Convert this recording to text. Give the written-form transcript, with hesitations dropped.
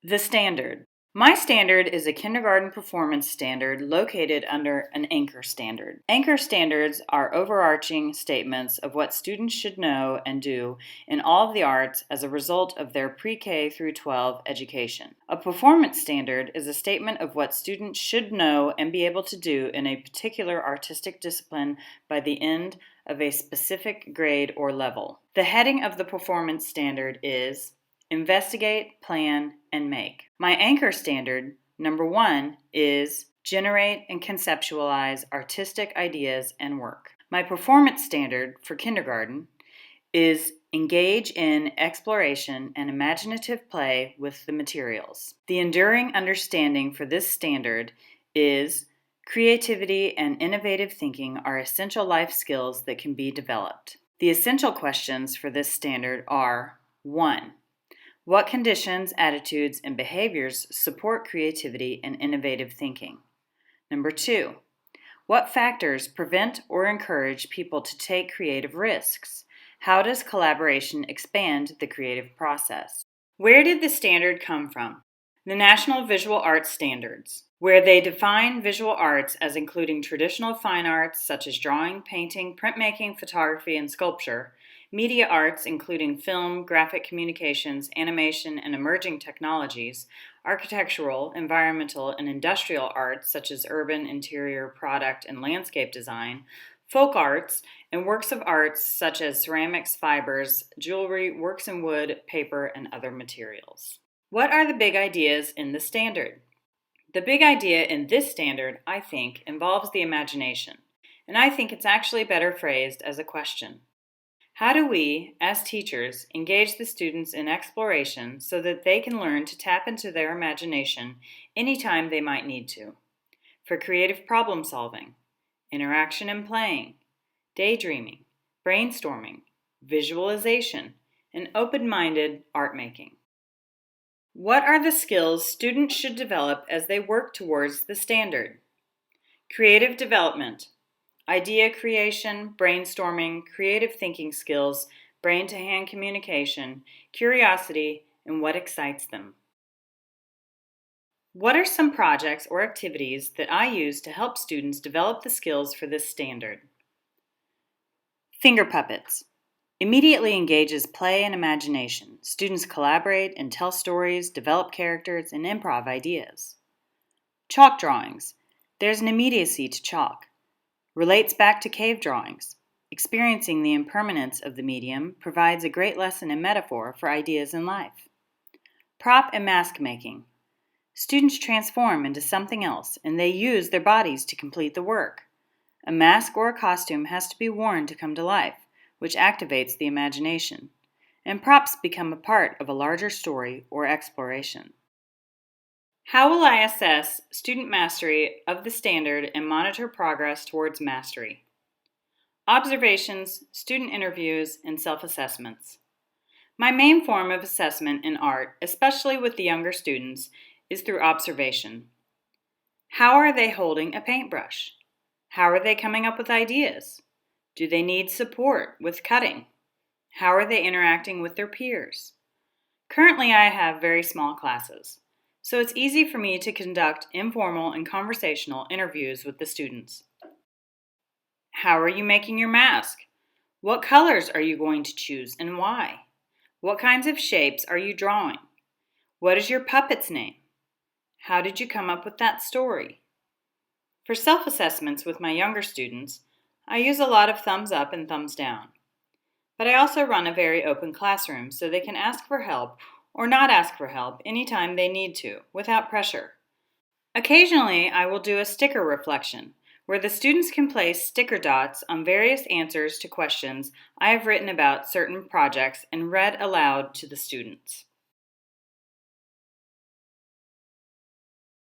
The standard. My standard is a kindergarten performance standard located under an anchor standard. Anchor standards are overarching statements of what students should know and do in all of the arts as a result of their pre-K through 12 education. A performance standard is a statement of what students should know and be able to do in a particular artistic discipline by the end of a specific grade or level. The heading of the performance standard is Investigate, Plan, and Make. My anchor standard, number 1, is Generate and conceptualize artistic ideas and work. My performance standard for kindergarten is Engage in exploration and imaginative play with the materials. The enduring understanding for this standard is Creativity and innovative thinking are essential life skills that can be developed. The essential questions for this standard are 1. What conditions, attitudes, and behaviors support creativity and innovative thinking? Number 2, what factors prevent or encourage people to take creative risks? How does collaboration expand the creative process? Where did the standard come from? The National Visual Arts Standards, where they define visual arts as including traditional fine arts such as drawing, painting, printmaking, photography, and sculpture, media arts including film, graphic communications, animation, and emerging technologies, architectural, environmental, and industrial arts such as urban, interior, product, and landscape design, folk arts, and works of arts such as ceramics, fibers, jewelry, works in wood, paper, and other materials. What are the big ideas in the standard? The big idea in this standard, I think, involves the imagination, and I think it's actually better phrased as a question. How do we, as teachers, engage the students in exploration so that they can learn to tap into their imagination anytime they might need to? For creative problem solving, interaction and playing, daydreaming, brainstorming, visualization, and open-minded art making. What are the skills students should develop as they work towards the standard? Creative development. Idea creation, brainstorming, creative thinking skills, brain-to-hand communication, curiosity, and what excites them. What are some projects or activities that I use to help students develop the skills for this standard? Finger puppets. Immediately engages play and imagination. Students collaborate and tell stories, develop characters, and improv ideas. Chalk drawings. There's an immediacy to chalk. Relates back to cave drawings. Experiencing the impermanence of the medium provides a great lesson in metaphor for ideas in life. Prop and mask making. Students transform into something else, and they use their bodies to complete the work. A mask or a costume has to be worn to come to life, which activates the imagination, and props become a part of a larger story or exploration. How will I assess student mastery of the standard and monitor progress towards mastery? Observations, student interviews, and self-assessments. My main form of assessment in art, especially with the younger students, is through observation. How are they holding a paintbrush? How are they coming up with ideas? Do they need support with cutting? How are they interacting with their peers? Currently, I have very small classes, so it's easy for me to conduct informal and conversational interviews with the students. How are you making your mask? What colors are you going to choose and why? What kinds of shapes are you drawing? What is your puppet's name? How did you come up with that story? For self-assessments with my younger students, I use a lot of thumbs up and thumbs down. But I also run a very open classroom so they can ask for help or not ask for help anytime they need to, without pressure. Occasionally, I will do a sticker reflection, where the students can place sticker dots on various answers to questions I have written about certain projects and read aloud to the students.